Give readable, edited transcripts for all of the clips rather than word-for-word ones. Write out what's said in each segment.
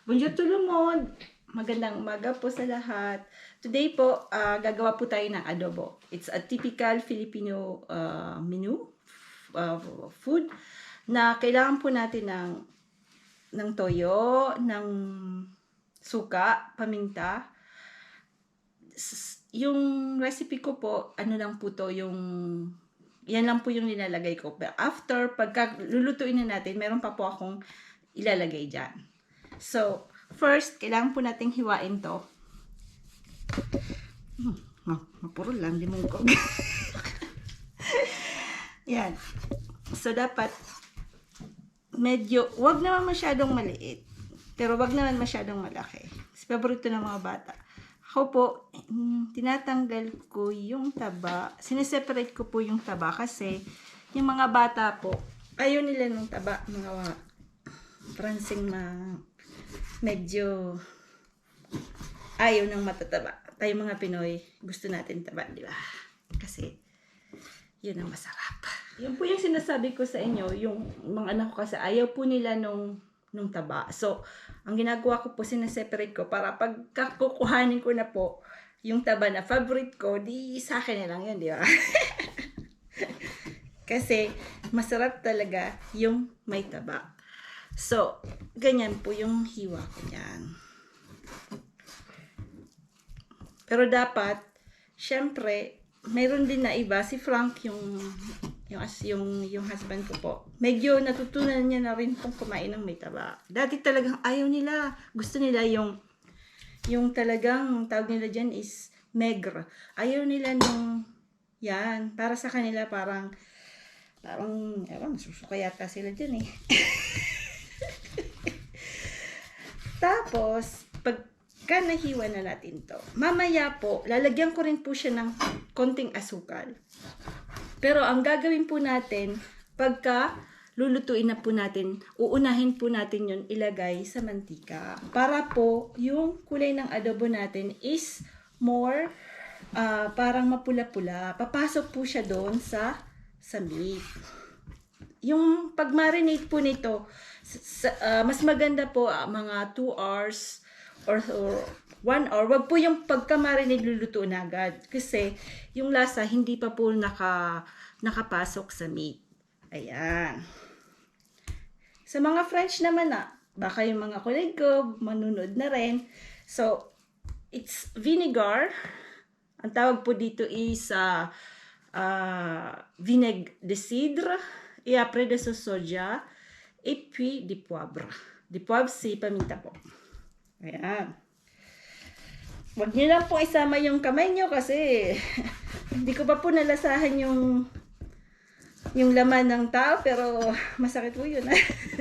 Bonjour tout le monde! Magandang umaga po sa lahat. Today po, gagawa po tayo ng adobo. It's a typical Filipino menu, food, na kailangan po natin ng toyo, ng suka, paminta. Yung recipe ko po, ano lang po to, yan lang po yung nilalagay ko. But after, pagka lulutuin na natin, meron pa po akong ilalagay dyan. So, first, kailangan po nating hiwain to. Mapuro lang, di mungkog. Yan. So, dapat, medyo, wag naman masyadong maliit. Pero wag naman masyadong malaki. Kasi paborito ng mga bata. Ako po, tinatanggal ko yung taba. Sineseparate ko po yung taba kasi yung mga bata po, ayaw nila ng taba. Mga pransing medyo ayaw ng matataba. Tayo mga Pinoy, gusto natin taba, di ba? Kasi yun ang masarap. Yun po yung sinasabi ko sa inyo, yung mga anak ko kasi ayaw po nila nung taba. So, ang ginagawa ko po, sineseparate ko para pagkakukuhanin ko na po yung taba na favorite ko, di sa akin na lang yun, di ba? Kasi masarap talaga yung may taba. So, ganyan po yung hiwa ko dyan. Pero dapat, syempre, mayroon din na iba. Si Frank, yung husband ko po, medyo natutunan niya na rin pong kumain ng may taba. Dati talagang ayaw nila. Gusto nila yung talagang, tawag nila dyan is maigre. Ayaw nila yan. Para sa kanila parang, ewan, susuka yata sila dyan eh. Tapos, pagka nahiwa na natin to, mamaya po, lalagyan ko rin po siya ng konting asukal. Pero ang gagawin po natin, pagka lulutuin na po natin, uunahin po natin yun ilagay sa mantika. Para po, yung kulay ng adobo natin is more, parang mapula-pula. Papasok po siya doon sa meat. Yung pag-marinate po nito, mas maganda po mga 2 hours or 1 hour. Wag po yung pagka-marinate luluto na agad. Kasi yung lasa hindi pa po nakapasok sa meat. Ayan. Sa mga French naman baka yung mga kulig ko, manunod na rin. So, it's vinegar. Ang tawag po dito is vinaigre de cidre. Et après de sauce soja, et puis du poivre. Du poivre, si paminta po. Ayan. Huwag niyo lang po isama yung kamay niyo kasi hindi ko pa po nalasahan yung laman ng tao, pero masakit po yun.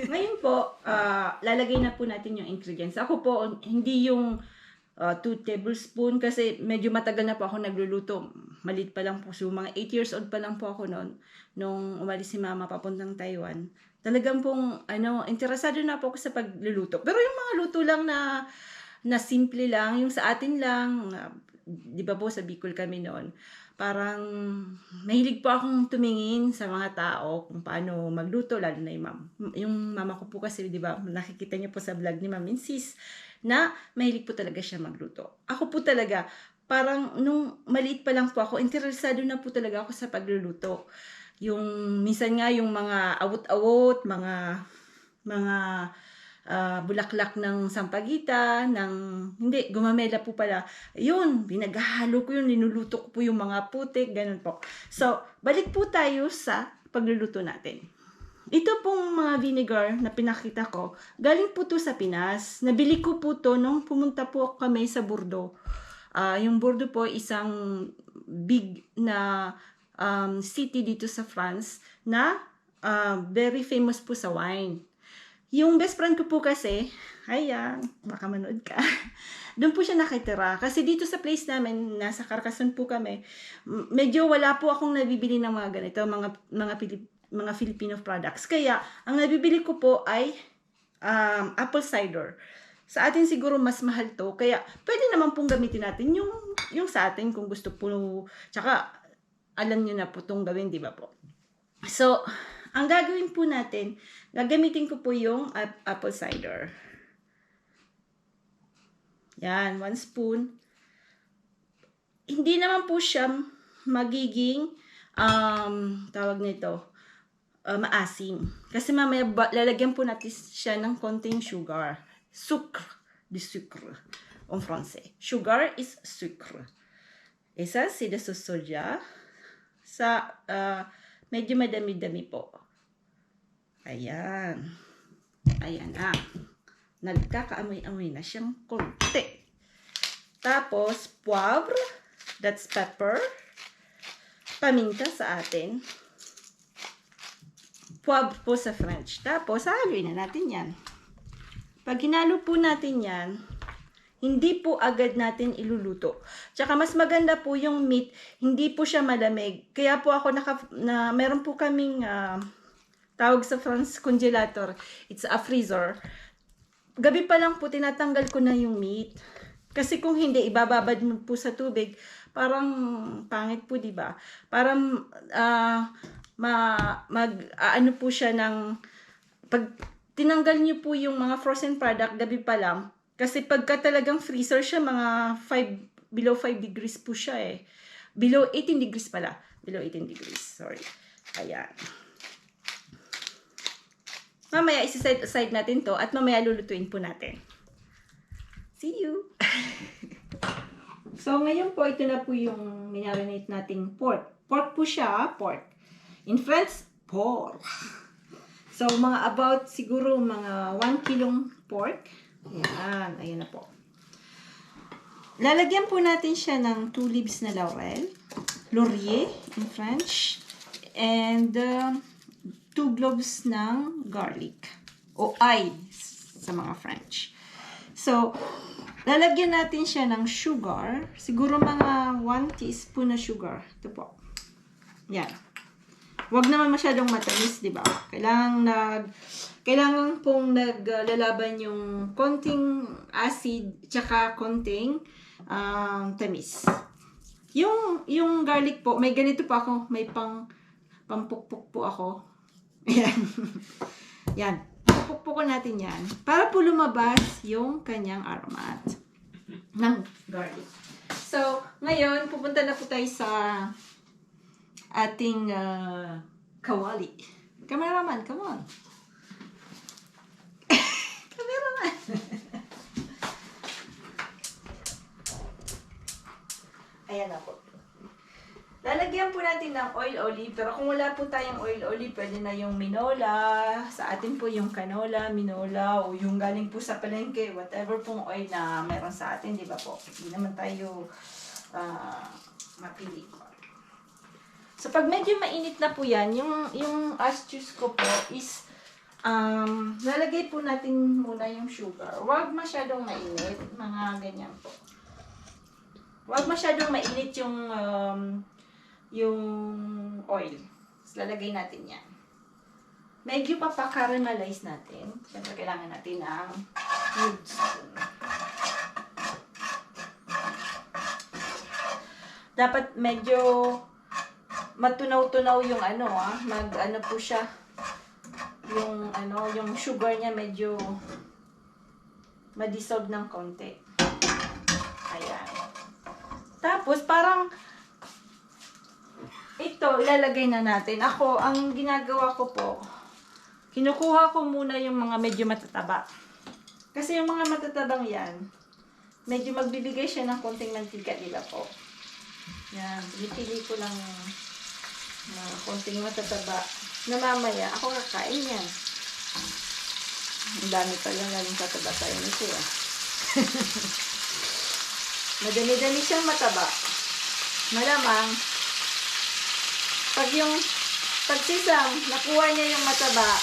Ngayon po, lalagay na po natin yung ingredients. Ako po, hindi yung 2 tablespoon kasi medyo matagal na po ako nagluluto. Malit pa lang po. So, mga 8 years old pa lang po ako noon. Nung umalis si mama papuntang Taiwan. Talagang pong, interesado na po ako sa pagluluto. Pero yung mga luto lang na simple lang, yung sa atin lang, di ba po sa Bicol kami noon, parang mahilig po akong tumingin sa mga tao kung paano magluto, lalo na yung mama ko po kasi, di ba, nakikita niyo po sa vlog ni Ma'am Insis, na mahilig po talaga siya magluto. Ako po talaga, parang nung maliit pa lang po ako, interesado na po talaga ako sa pagluluto. Yung minsan nga yung mga awot-awot, mga bulaklak ng sampagita, hindi, gumamela po pala. Yun, binaghalo ko yun, linuluto ko po yung mga putik, ganun po. So, balik po tayo sa pagluluto natin. Ito pong mga vinegar na pinakita ko, galing po to sa Pinas. Nabili ko po to nung pumunta po kami sa Bordeaux. Yung Bordeaux po, isang big na city dito sa France na very famous po sa wine. Yung best friend ko po kasi, baka manood ka, doon po siya nakitira. Kasi dito sa place namin, nasa Carcassonne po kami, medyo wala po akong nabibili ng mga ganito, mga Filipino products. Kaya, ang nabibili ko po ay apple cider. Sa atin siguro mas mahal to, kaya pwede naman pong gamitin natin yung sa atin kung gusto po, tsaka alam nyo na po itong gawin, di ba po? So, ang gagawin po natin, gagamitin ko po yung apple cider. Yan, 1 spoon. Hindi naman po siya magiging, tawag nito, maasim. Kasi mamaya lalagyan po natin siya ng konting sugar. Sucre, du sucre, en français. Sugar is sucre. Et ça, c'est de sauce soja. Sa, medyo madami-dami po. Ayan. Ayan na. Nagkakaamoy-amoy na siyang konti. Tapos, poivre. That's pepper. Paminta sa atin. Poivre po sa French. Tapos, haluin na natin yan. Pag hinalo po natin yan, hindi po agad natin iluluto. Tsaka mas maganda po yung meat, hindi po siya malamig. Kaya po ako meron po kaming tawag sa France congelator. It's a freezer. Gabi pa lang po tinatanggal ko na yung meat. Kasi kung hindi, ibababad mo po sa tubig, parang pangit po, di ba? Parang ano po siya ng pag tinanggal niyo po yung mga frozen product gabi pa lang. Kasi pagka talagang freezer siya, mga below 5 degrees po siya eh. Below 18 degrees pala. Below 18 degrees, sorry. Ayan. Mamaya isi-set aside natin to at mamaya lulutuin po natin. See you! So, ngayon po, ito na po yung minarinate nating pork. Pork po siya, pork. In French, pork. So, about siguro mga 1 kilong pork. Ayan, ayan na po. Lalagyan po natin siya ng 2 leaves na laurel, laurier in French, and 2 cloves ng garlic, o chives sa mga French. So, lalagyan natin siya ng sugar, siguro mga 1 teaspoon na sugar. Ito po. Yan. Huwag naman masyadong matamis, di ba? Kailangan pong naglalaban yung konting acid, tsaka konting tamis. Yung garlic po, may ganito po ako, may pampukpuk po ako. Ayan. Yan. Pukpukin natin yan. Para po lumabas yung kanyang aromat ng garlic. So, ngayon, pupunta na po tayo sa ating kawali. Cameraman, come on. Cameraman. Ayan na po. Lalagyan po natin ng oil olive. Pero kung wala po tayong oil olive, pwede na yung minola. Sa atin po yung canola, minola, o yung galing po sa palengke, whatever pong oil na meron sa atin, di ba po? Hindi naman tayo mapili. So, pag medyo mainit na po yan, yung astuce ko po is, lalagay po natin muna yung sugar. Huwag masyadong mainit, mga ganyan po. Huwag masyadong mainit yung oil. So, lalagay natin yan. Medyo papakaramelize natin. Siyempre, kailangan natin ng wood spoon. Dapat medyo matunaw-tunaw yung mag-ano po siya. Yung sugar niya medyo ma-dissolve ng konti. Ayan. Tapos, parang ito, ilalagay na natin. Ako, ang ginagawa ko po, kinukuha ko muna yung mga medyo matataba. Kasi yung mga matatabang yan, medyo magbibigay siya ng konting mantika, diba po? Yan, pinipili ko lang konting matataba na mamaya ako kakain yan. Ang dami pa lang naling tataba tayo nito ah. Madami-dami siyang mataba. Malamang pag sisang nakuha niya yung mataba,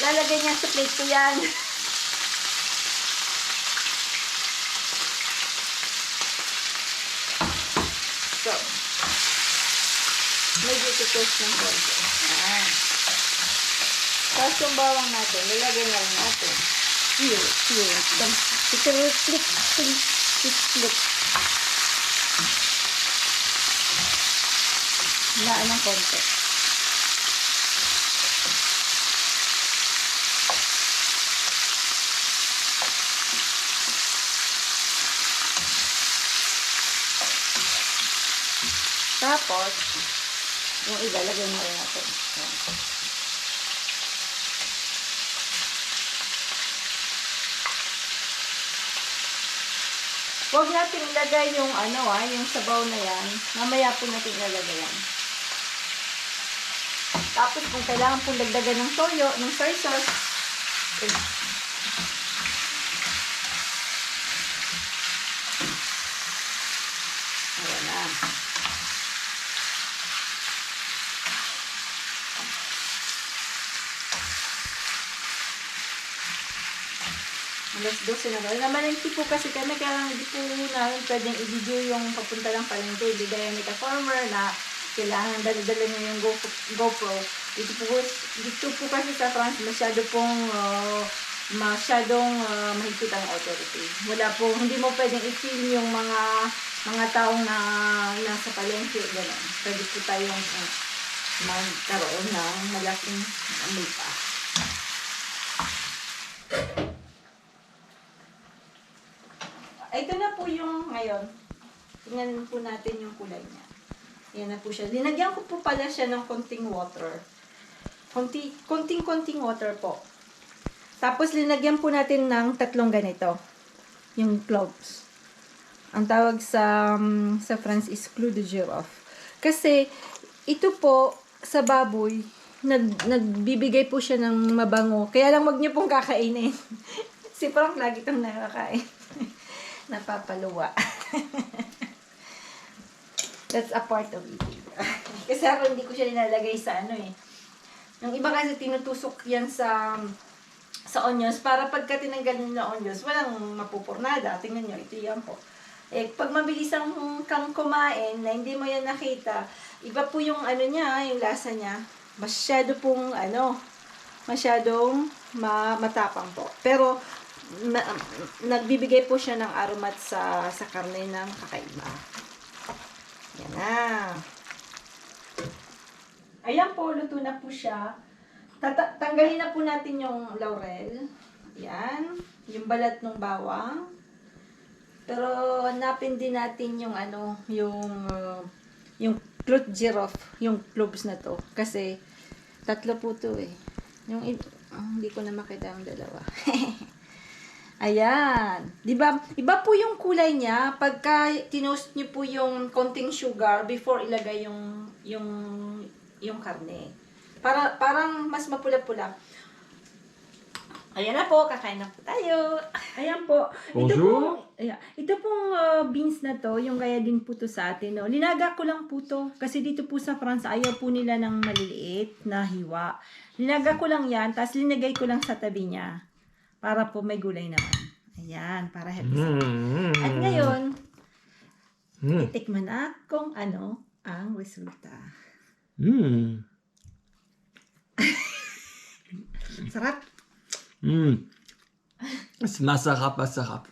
lalagay niya sa plate ko yan. So, medyo tutos ng konti. Ayan. Tapos yung bawang natin, nilagay na rin natin. Click. Hinaan ng konti. Tapos, yung iba, lagay na rin natin. Yan. Huwag natin ilagay yung yung sabaw na yan. Mamaya po natin ilalagay yan. Tapos kung kailangan pong dagdagan ng toyo, ng soy sauce, ayan na. Alas 12 na ba? Namalengke po kasi kami, kaya hindi po namin pwedeng i-video yung papunta lang palengke. Hindi gaya ni ka-farmer na kailangan dala-dala nyo yung GoPro. Dito po kasi sa France, masyadong mahigpit ang authority. Wala po, hindi mo pwedeng i-film yung mga taong na nasa palengke. Gano'n. Pwede po tayong magkaroon ng malaking multa. Ito na po yung ngayon. Tingnan po natin yung kulay niya. Yan na po siya. Linagyan ko po pala siya ng konting water. Konting water po. Tapos linagyan po natin ng 3 ganito. Yung cloves. Ang tawag sa France is clou de girofle. Kasi ito po sa baboy, nagbibigay po siya ng mabango. Kaya lang wag niyo pong kakainin. Si Frank lagi itong nakakain. Napapaluwa. That's a part of eating. Kasi ako hindi ko siya nilalagay sa Yung iba kasi tinutusok yan sa onions para pagka tinanggal nyo na onions, walang mapupurnada. Tingnan nyo, ito yan po. Pag mabilisan kang kumain na hindi mo yan nakita, iba po yung niya, yung lasa niya. Masyadong matapang po. Pero nagbibigay po siya ng aromat sa karne ng kakaiba. Yan na. Ayan po, luto na po siya. Tanggalin na po natin yung laurel. Yan. Yung balat ng bawang. Pero hanapin din natin yung yung clou de girofle, yung cloves na to. Kasi 3 po to Yung hindi ko na makita ang dalawa. Ayan. Diba? Iba po yung kulay niya pagka tinost niyo po yung konting sugar before ilagay yung karne. Parang mas mapula-pula. Ayan na po, kakain na po tayo. Ayan po. Bonjour. Ito pong beans na to, yung gaya din po to sa atin. No? Linaga ko lang po to. Kasi dito po sa France, ayaw po nila ng maliliit na hiwa. Linaga ko lang yan, tapos linagay ko lang sa tabi niya. Para po may gulay naman. Ayan, para healthy. At ngayon, titikman na kung ano ang resulta. Sarap. Masarap.